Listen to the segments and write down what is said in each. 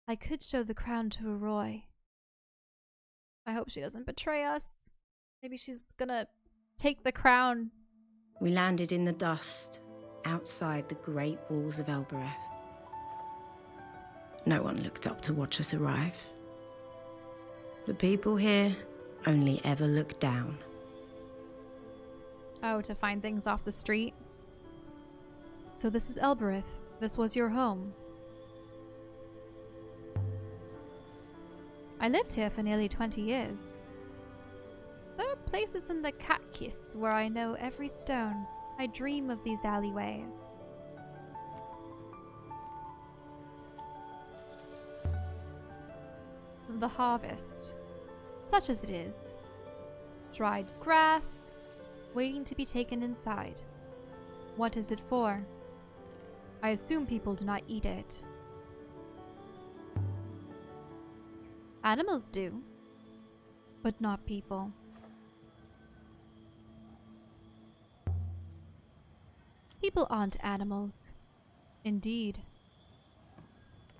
I could show the crown to Roy. I hope she doesn't betray us. Maybe she's gonna take the crown. We landed in the dust, outside the great walls of Elbereth. No one looked up to watch us arrive. The people here only ever look down. Oh, to find things off the street. So this is Elbereth. This was your home. I lived here for nearly 20 years. There are places in the Catkiss where I know every stone. I dream of these alleyways. The harvest, such as it is. Dried grass, waiting to be taken inside. What is it for? I assume people do not eat it. Animals do, but not people. People aren't animals. Indeed.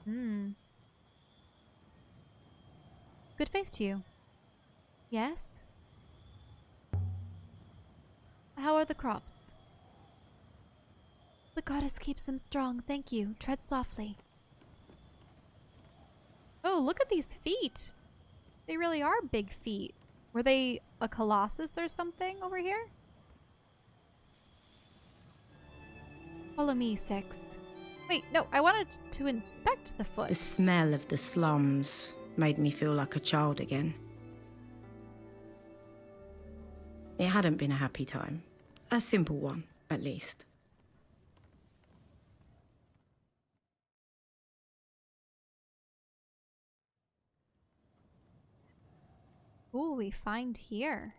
Good faith to you. Yes? How are the crops? The goddess keeps them strong, thank you. Tread softly. Oh, look at these feet! They really are big feet. Were they a colossus or something over here? Follow me, Six. Wait, no, I wanted to inspect the foot. The smell of the slums made me feel like a child again. It hadn't been a happy time. A simple one, at least. Who will we find here?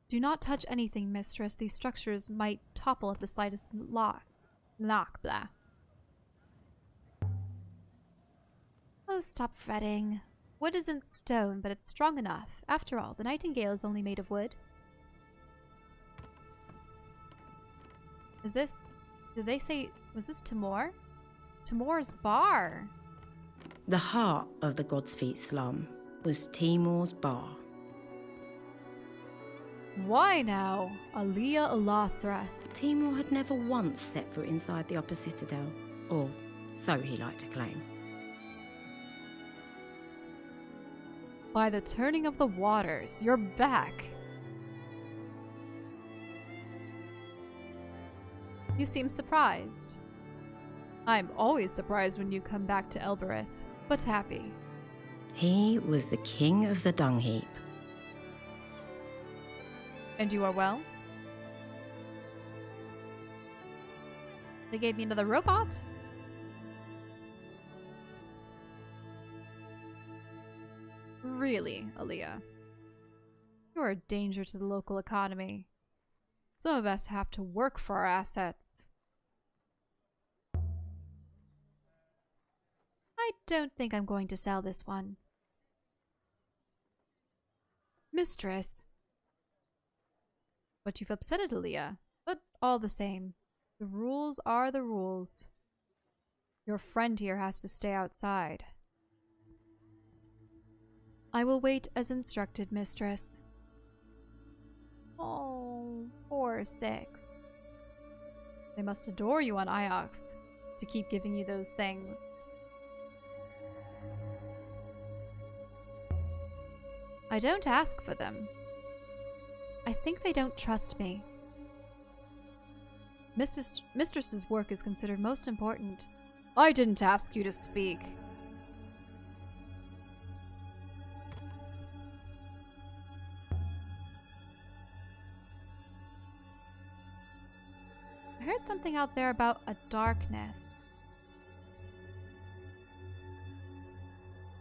Do not touch anything, mistress. These structures might topple at the slightest knock, blah. Oh, stop fretting. Wood isn't stone, but it's strong enough. After all, the nightingale is only made of wood. Is this... Did they say... Was this Timor? Timor's bar. The heart of the God's Feet slum was Timor's bar. Why now? Aliya Elasra. Timor had never once set foot inside the Upper Citadel, or so he liked to claim. By the turning of the waters, you're back. You seem surprised. I'm always surprised when you come back to Elbereth, but happy. He was the king of the dung heap. And you are well? They gave me another robot. Really, Aliya. You're a danger to the local economy. Some of us have to work for our assets. I don't think I'm going to sell this one. Mistress. But you've upset it, Aliya. But all the same, the rules are the rules. Your friend here has to stay outside. I will wait as instructed, mistress. Oh, poor Six. They must adore you on Iox to keep giving you those things. I don't ask for them. I think they don't trust me. Mistress's work is considered most important. I didn't ask you to speak. I heard something out there about a darkness.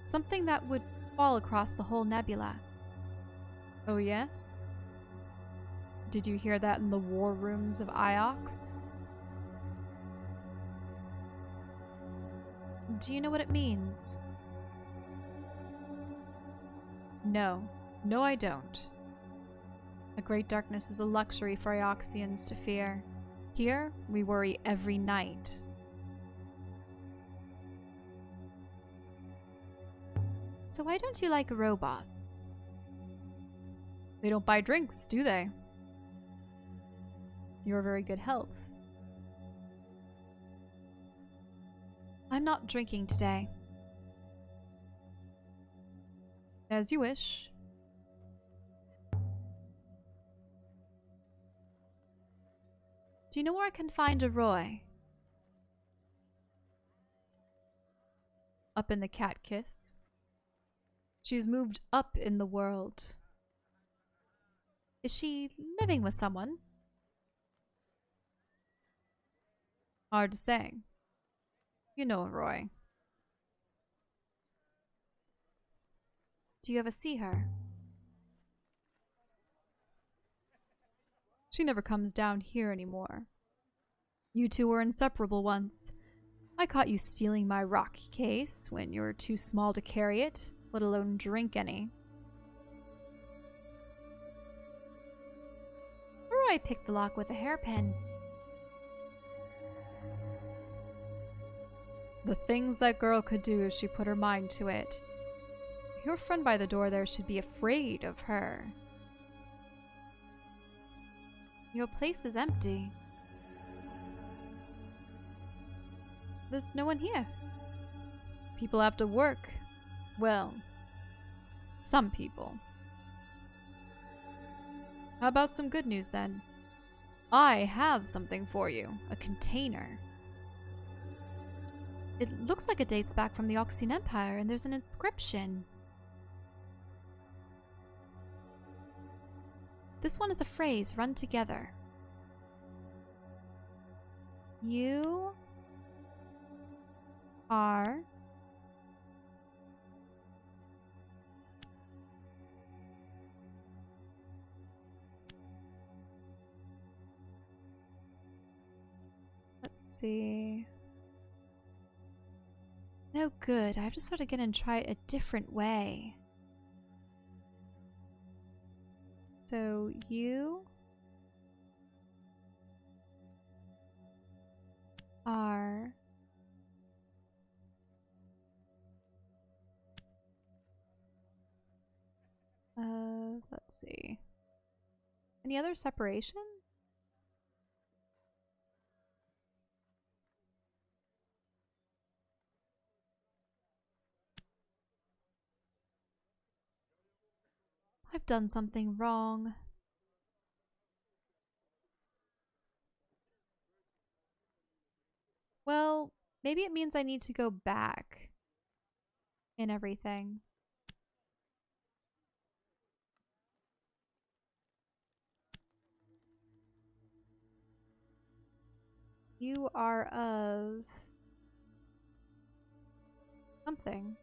Something that would fall across the whole nebula. Oh yes? Did you hear that in the war rooms of Iox? Do you know what it means? No. No, I don't. The great darkness is a luxury for Ioxians to fear. Here, we worry every night. So why don't you like robots? They don't buy drinks, do they? You're very good health. I'm not drinking today. As you wish. Do you know where I can find a Roy? Up in the cat kiss. She's moved up in the world. Is she living with someone? Hard to say. You know Roy. Do you ever see her? She never comes down here anymore. You two were inseparable once. I caught you stealing my rock case when you were too small to carry it, let alone drink any. Or I picked the lock with a hairpin. The things that girl could do if she put her mind to it. Your friend by the door there should be afraid of her. Your place is empty. There's no one here. People have to work. Well, some people. How about some good news then? I have something for you. A container. It looks like it dates back from the Oxian Empire, and there's an inscription. This one is a phrase run together. You are let's see. No good. I have to start again and try it a different way. So you are let's see. Any other separation? I've done something wrong. Well, maybe it means I need to go back in everything. You are of something.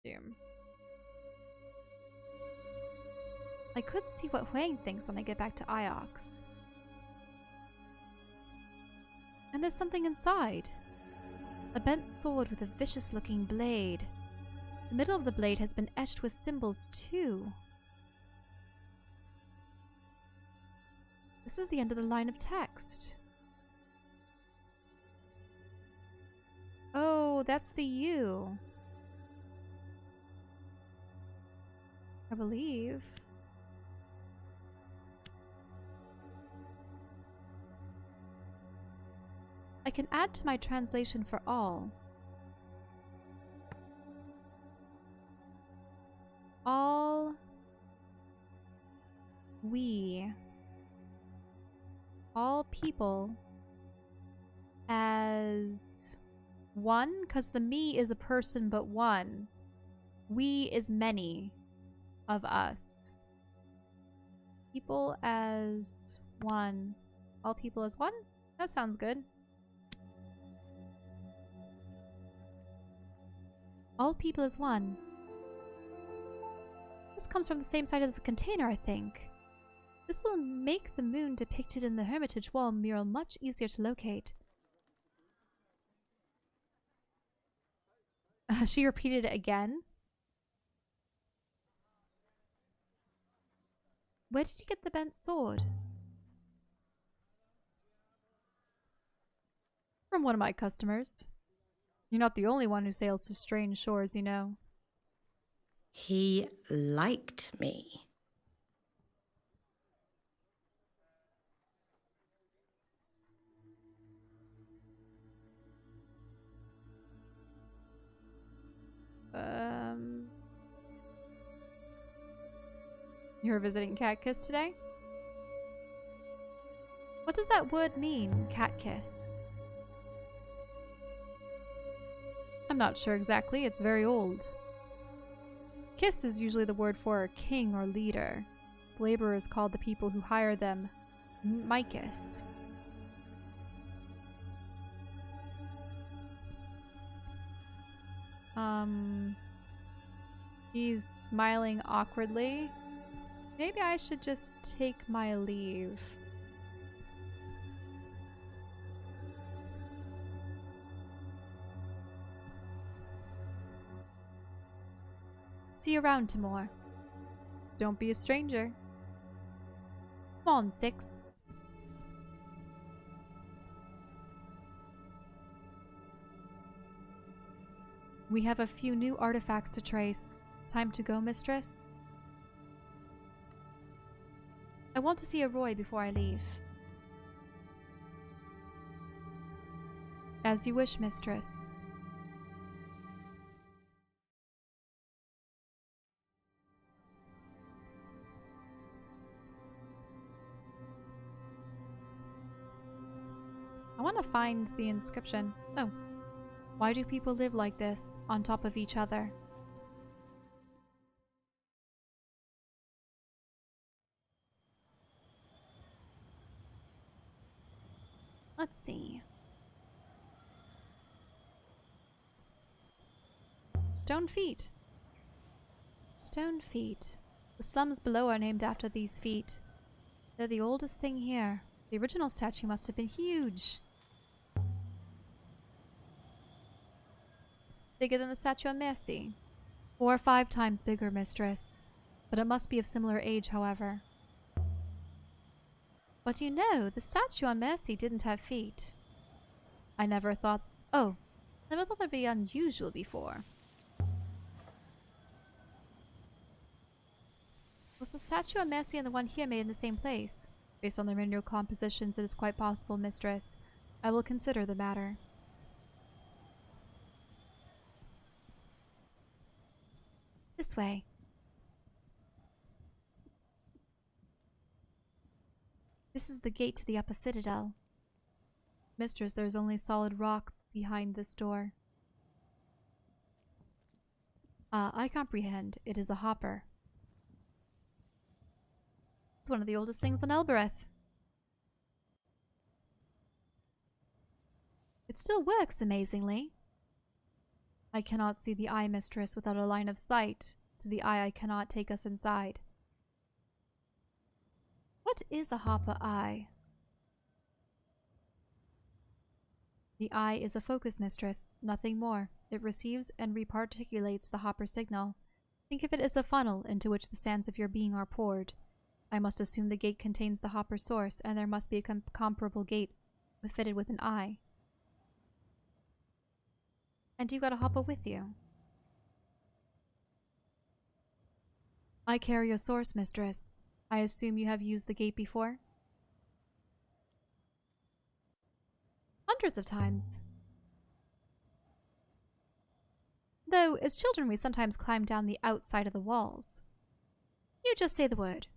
Doom. I could see what Huang thinks when I get back to Iox. And there's something inside. A bent sword with a vicious-looking blade. The middle of the blade has been etched with symbols, too. This is the end of the line of text. Oh, that's the U. I believe. I can add to my translation for all. All people as one, because the me is a person but one. We is many of us. People as one. All people as one? That sounds good. All people as one. This comes from the same side as the container, I think. This will make the moon depicted in the Hermitage wall mural much easier to locate. She repeated it again. Where did you get the bent sword? From one of my customers. You're not the only one who sails to strange shores, you know. He liked me. You're visiting Cat Kiss today? What does that word mean, cat kiss? I'm not sure exactly, it's very old. Kiss is usually the word for a king or leader. The laborers called the people who hire them Micus. He's smiling awkwardly. Maybe I should just take my leave. See you around, Timur. Don't be a stranger. Come on, Six. We have a few new artifacts to trace. Time to go, mistress? I want to see a Roy before I leave. As you wish, mistress. I want to find the inscription. Oh. Why do people live like this, on top of each other? Let's see. Stone feet. Stone feet. The slums below are named after these feet. They're the oldest thing here. The original statue must have been huge. Bigger than the statue on Mercy. 4 or 5 times bigger, mistress. But it must be of similar age, however. But you know, the statue on Mercy didn't have feet. I never thought... Oh, never thought that'd be unusual before. Was the statue on Mercy and the one here made in the same place? Based on their mineral compositions, it is quite possible, mistress. I will consider the matter. This way. This is the gate to the upper citadel. Mistress, there is only solid rock behind this door. I comprehend. It is a hopper. It's one of the oldest things on Elbereth. It still works, amazingly. I cannot see the eye, mistress, without a line of sight. To the eye I cannot take us inside. What is a hopper eye? The eye is a focus, mistress, nothing more. It receives and reparticulates the hopper signal. Think of it as a funnel into which the sands of your being are poured. I must assume the gate contains the hopper source, and there must be a comparable gate fitted with an eye. And you got a hopper with you? I carry a source, mistress. I assume you have used the gate before? Hundreds of times. Though, as children we sometimes climb down the outside of the walls. You just say the word.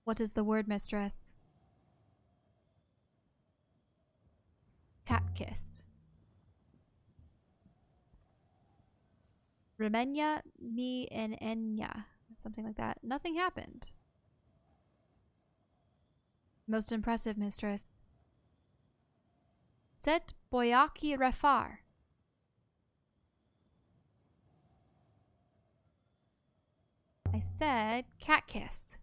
What is the word, mistress? Cat kiss. Remenya mi en enya. Something like that. Nothing happened. Most impressive, mistress. Set boyaki refar. I said cat kiss.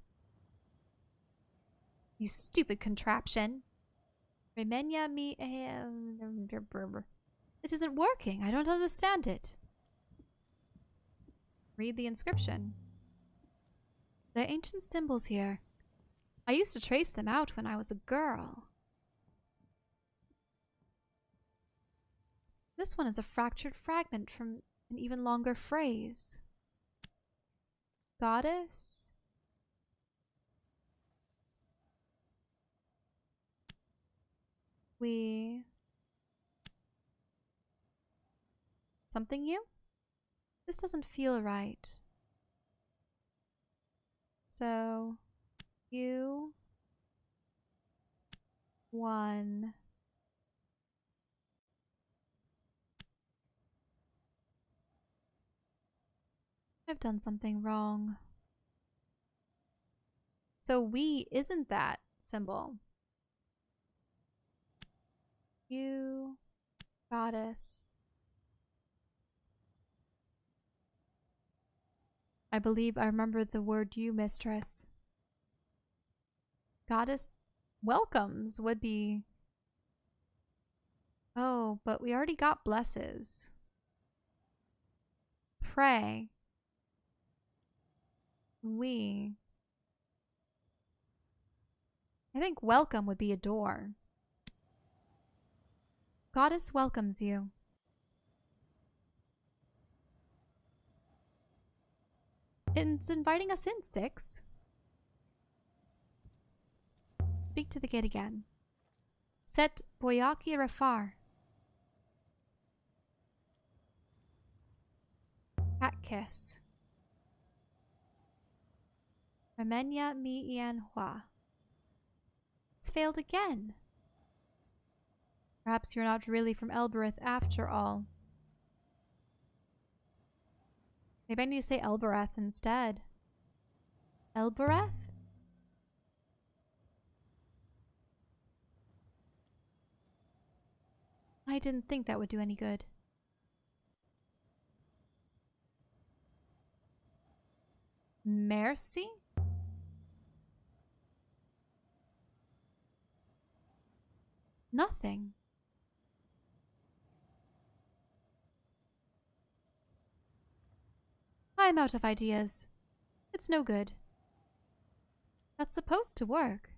You stupid contraption. Remenya mi... It isn't working. I don't understand it. Read the inscription. They're ancient symbols here. I used to trace them out when I was a girl. This one is a fractured fragment from an even longer phrase. Goddess? Something new? This doesn't feel right. So, you... One... I've done something wrong. So we isn't that symbol. You, goddess. I believe I remember the word you, mistress. Goddess welcomes would be... Oh, but we already got blesses. Pray. I think welcome would be adore. Goddess welcomes you. It's inviting us in, 6. Speak to the gate again. Set boyaki rafar. Cat kiss. Remenya mi ian hua. It's failed again. Perhaps you're not really from Elbereth after all. Maybe I need to say Elbereth instead. Elbereth? I didn't think that would do any good. Merci? Nothing. I'm out of ideas. It's no good. That's supposed to work.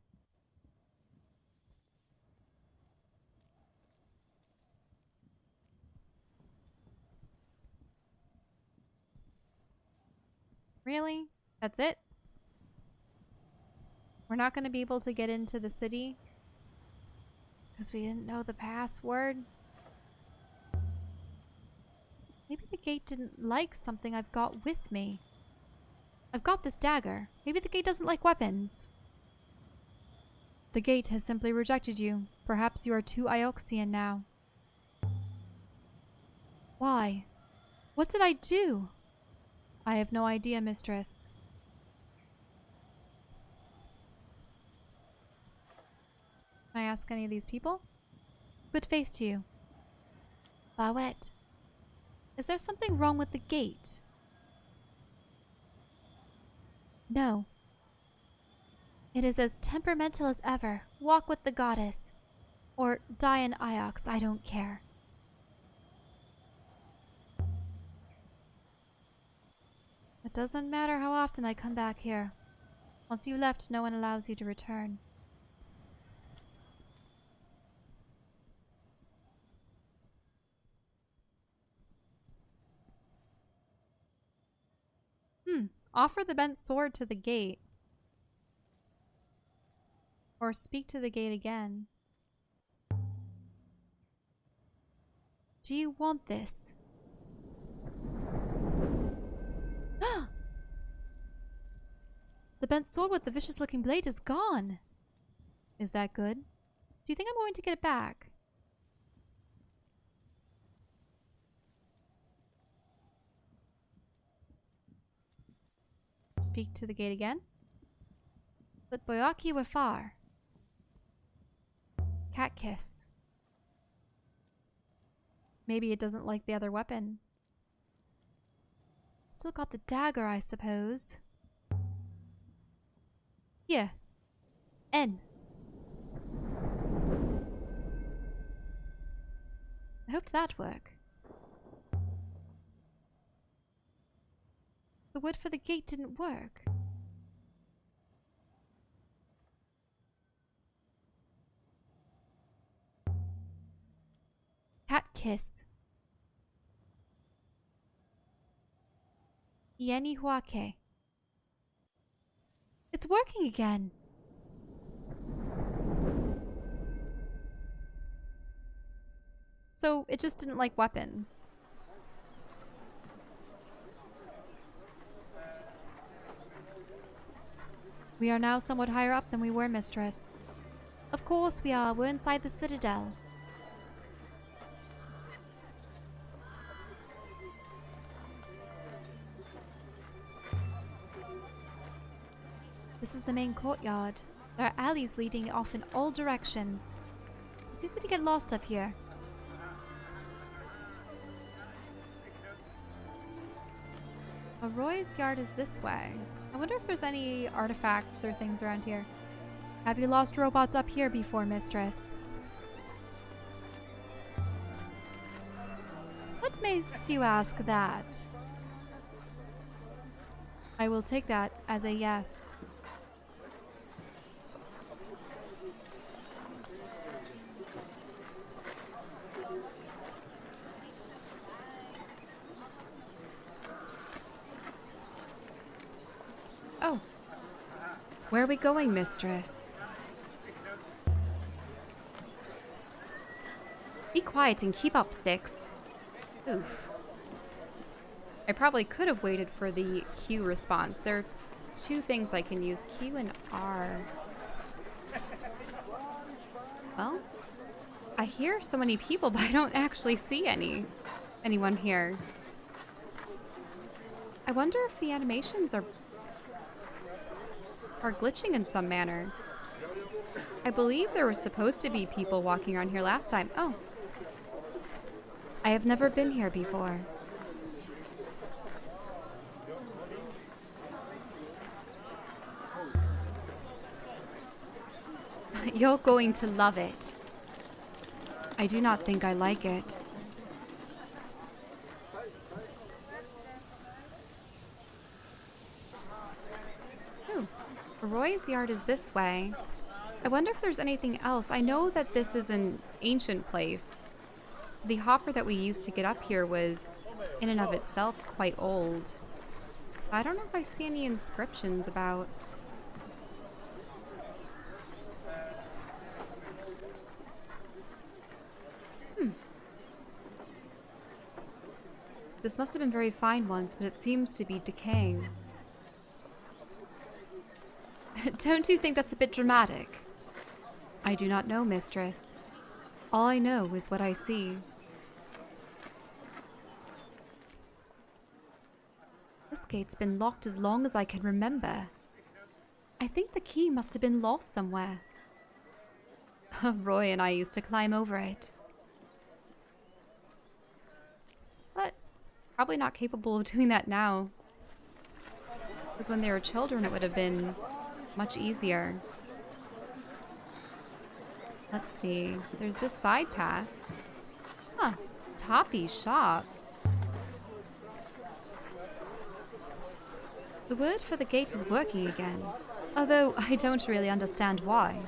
Really? That's it? We're not going to be able to get into the city? Because we didn't know the password? Maybe the gate didn't like something I've got with me. I've got this dagger. Maybe the gate doesn't like weapons. The gate has simply rejected you. Perhaps you are too Ioxian now. Why? What did I do? I have no idea, mistress. Can I ask any of these people? Good faith to you. Bawet. Is there something wrong with the gate? No. It is as temperamental as ever. Walk with the goddess. Or die in Iox, I don't care. It doesn't matter how often I come back here. Once you left, no one allows you to return. Offer the bent sword to the gate. Or speak to the gate again. Do you want this? The bent sword with the vicious looking blade is gone. Is that good? Do you think I'm going to get it back? Speak to the gate again. Let Boyaki Wafar. Cat kiss. Maybe it doesn't like the other weapon. Still got the dagger, I suppose. Here. N. I hoped that'd work. The wood for the gate didn't work. Cat kiss. Yeni Huake. It's working again. So it just didn't like weapons. We are now somewhat higher up than we were, mistress. Of course we are. We're inside the citadel. This is the main courtyard. There are alleys leading off in all directions. It's easy to get lost up here. Roy's yard is this way. I wonder if there's any artifacts or things around here. Have you lost robots up here before, mistress? What makes you ask that? I will take that as a yes. Oh. Where are we going, mistress? Be quiet and keep up, Six. Oof. I probably could have waited for the Q response. There are two things I can use, Q and R. Well, I hear so many people, but I don't actually see anyone here. I wonder if the animations are glitching in some manner. I believe there were supposed to be people walking around here last time. Oh. I have never been here before. You're going to love it. I do not think I like it. Ooh, Roy's yard is this way. I wonder if there's anything else. I know that this is an ancient place. The hopper that we used to get up here was, in and of itself, quite old. I don't know if I see any inscriptions about... This must have been very fine once, but it seems to be decaying. Don't you think that's a bit dramatic? I do not know, mistress. All I know is what I see. This gate's been locked as long as I can remember. I think the key must have been lost somewhere. Roy and I used to climb over it. But probably not capable of doing that now. Because when they were children, it would have been much easier. Let's see. There's this side path. Huh. Toppy's shop. The word for the gate is working again. Although I don't really understand why.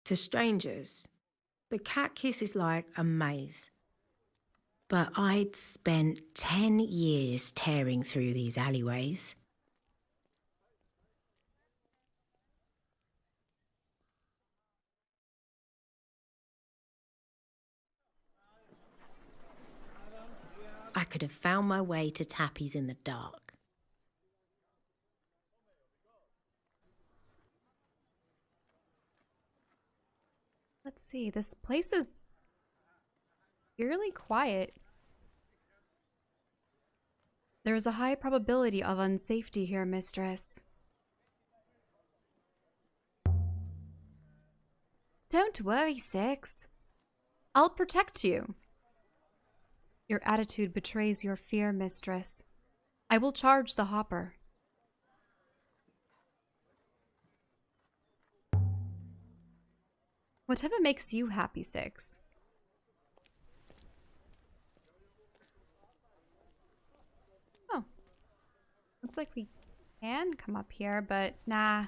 To strangers, the cat kiss is like a maze. But I'd spent 10 years tearing through these alleyways. I could have found my way to Tappy's in the dark. Let's see. This place is eerily quiet. There is a high probability of unsafety here, mistress. Don't worry, Six. I'll protect you. Your attitude betrays your fear, mistress. I will charge the hopper. Whatever makes you happy, Six. Oh. Looks like we can come up here, but nah.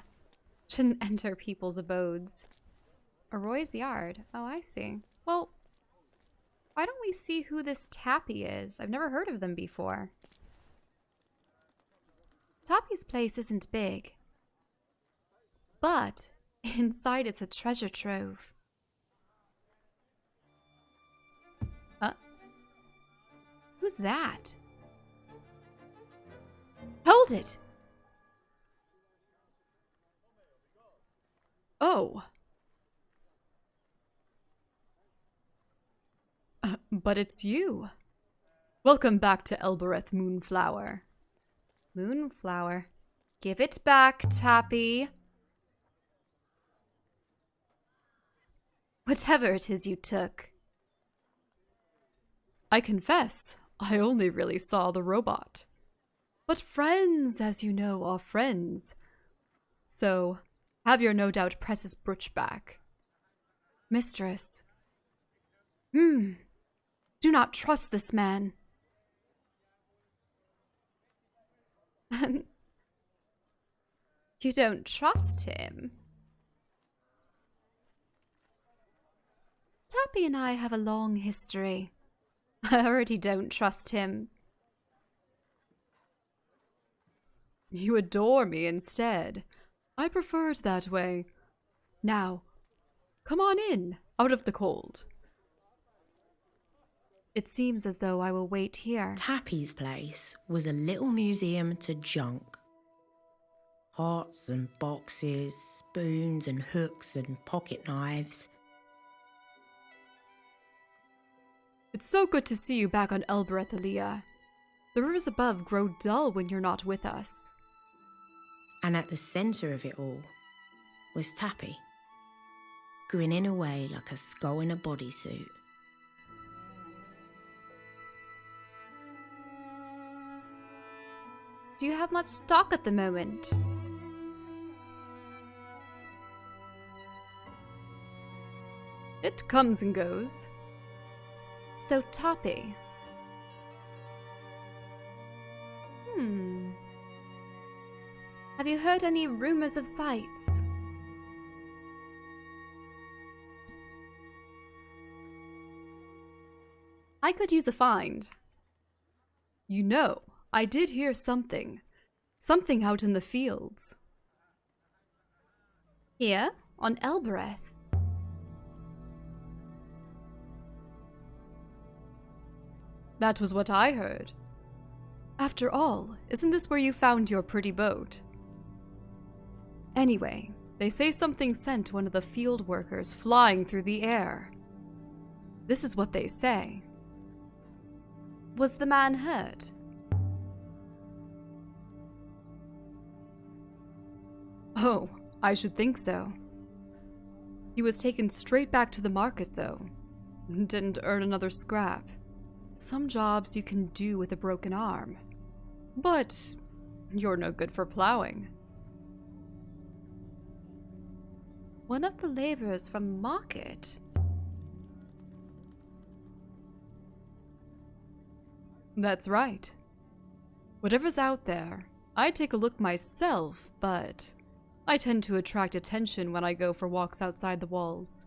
Shouldn't enter people's abodes. A Roy's yard. Oh, I see. Well, why don't we see who this Tappy is? I've never heard of them before. Tappy's place isn't big, but inside it's a treasure trove. Who's that? Hold it! Oh. But it's you. Welcome back to Elbereth, Moonflower. Moonflower. Give it back, Tappy. Whatever it is you took. I confess, I only really saw the robot. But friends, as you know, are friends. So, have your no doubt precious brooch back. Mistress. Do not trust this man. You don't trust him? Tappy and I have a long history. I already don't trust him. You adore me instead. I prefer it that way. Now, come on in, out of the cold. It seems as though I will wait here. Tappy's place was a little museum to junk. Pots and boxes, spoons and hooks and pocket knives. It's so good to see you back on Elbereth, Aliya. The rivers above grow dull when you're not with us. And at the centre of it all was Tappy, grinning away like a skull in a bodysuit. Do you have much stock at the moment? It comes and goes. So Tappy. Have you heard any rumors of sights? I could use a find. You know, I did hear something. Something out in the fields. Here? On Elbereth? That was what I heard. After all, isn't this where you found your pretty boat? Anyway, they say something sent one of the field workers flying through the air. This is what they say. Was the man hurt? Oh, I should think so. He was taken straight back to the market, though. Didn't earn another scrap. Some jobs you can do with a broken arm. But you're no good for plowing. One of the laborers from market? That's right. Whatever's out there, I take a look myself, but I tend to attract attention when I go for walks outside the walls.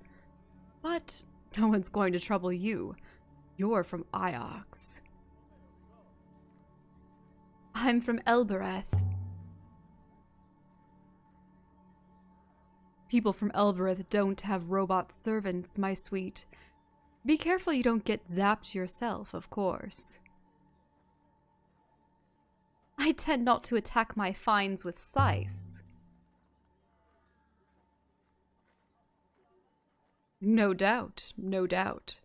But no one's going to trouble you. You're from Iox. I'm from Elbereth. People from Elbereth don't have robot servants, my sweet. Be careful you don't get zapped yourself, of course. I tend not to attack my finds with scythes. No doubt, no doubt.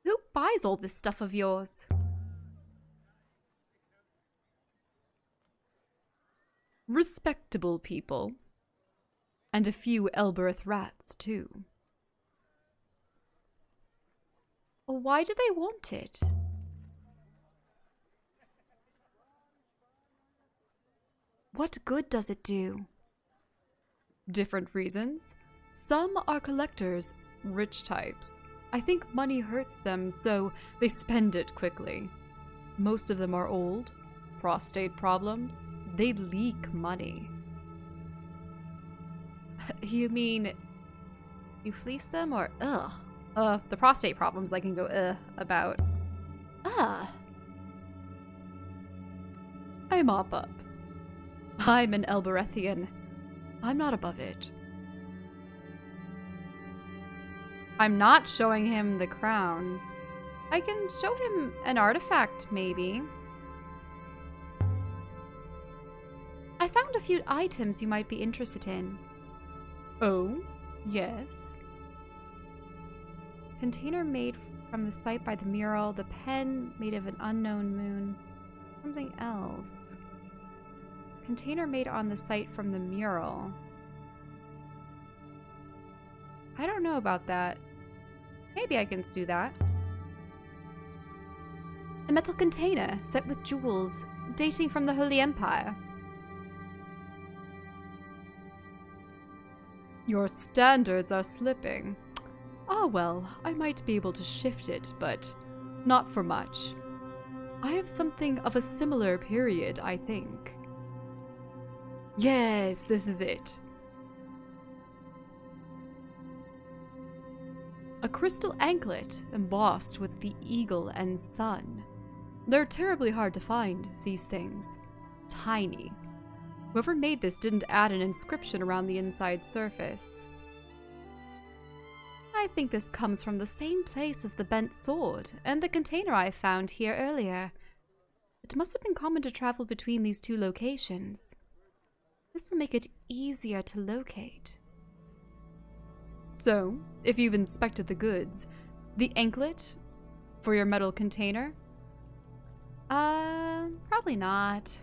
Who buys all this stuff of yours? Respectable people. And a few Elbereth rats, too. Why do they want it? What good does it do? Different reasons. Some are collectors, rich types. I think money hurts them, so they spend it quickly. Most of them are old, prostate problems. They leak money. You mean you fleece them or ugh? The prostate problems I can go about. Ugh. I mop up. I'm an Elberethian. I'm not above it. I'm not showing him the crown. I can show him an artifact, maybe. I found a few items you might be interested in. Oh, yes. Container made from the site by the mural, the pen made of an unknown moon. Something else. Container made on the site from the mural. I don't know about that. Maybe I can do that. A metal container set with jewels, dating from the Holy Empire. Your standards are slipping. Ah, well, I might be able to shift it, but not for much. I have something of a similar period, I think. Yes, this is it. A crystal anklet embossed with the eagle and sun. They're terribly hard to find, these things. Tiny. Whoever made this didn't add an inscription around the inside surface. I think this comes from the same place as the bent sword and the container I found here earlier. It must have been common to travel between these two locations. This will make it easier to locate. So, if you've inspected the goods, the anklet for your metal container? Probably not.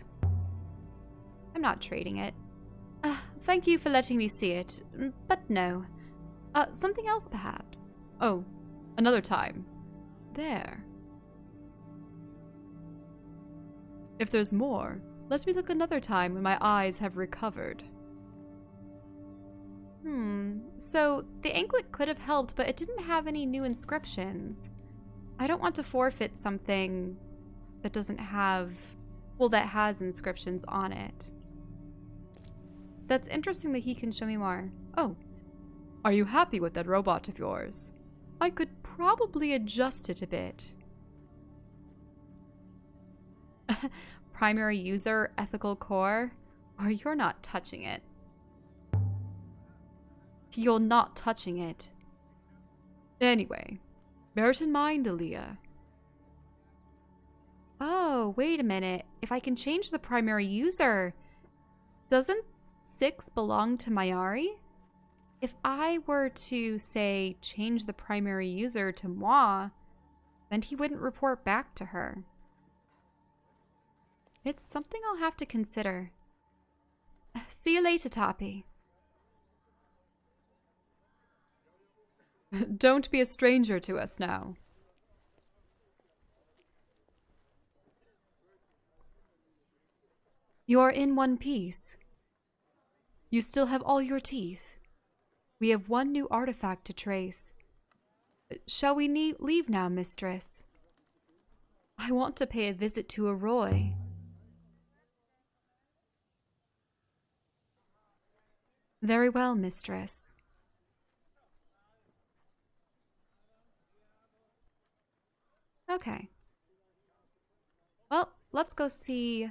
I'm not trading it. Thank you for letting me see it, but no. Something else perhaps. Oh, another time. There. If there's more, let me look another time when my eyes have recovered. So the anklet could have helped, but it didn't have any new inscriptions. I don't want to forfeit something that doesn't have, well, that has inscriptions on it. That's interesting that he can show me more. Oh, are you happy with that robot of yours? I could probably adjust it a bit. Primary user, ethical core, or you're not touching it. You're not touching it. Anyway, bear it in mind, Aliya. Oh, wait a minute. If I can change the primary user, doesn't 6 belong to Mayari? If I were to, say, change the primary user to moi, then he wouldn't report back to her. It's something I'll have to consider. See you later, Tapi. Don't be a stranger to us now. You're in one piece. You still have all your teeth. We have one new artifact to trace. Shall we leave now, mistress? I want to pay a visit to Arroy. Very well, mistress. Okay. Well, let's go see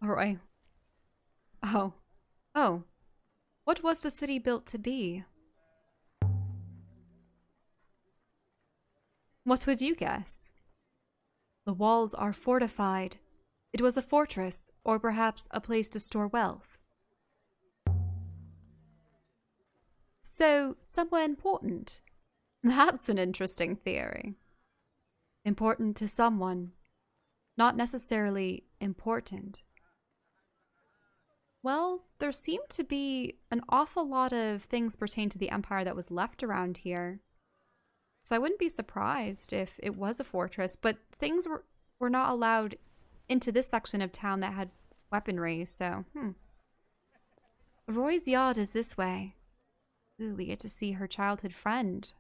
Arroy. Oh. What was the city built to be? What would you guess? The walls are fortified. It was a fortress, or perhaps a place to store wealth. So, somewhere important. That's an interesting theory. Important to someone, not necessarily important. Well, there seemed to be an awful lot of things pertaining to the Empire that was left around here. So I wouldn't be surprised if it was a fortress, but things were not allowed into this section of town that had weaponry, so, Roy's yacht is this way. Ooh, we get to see her childhood friend,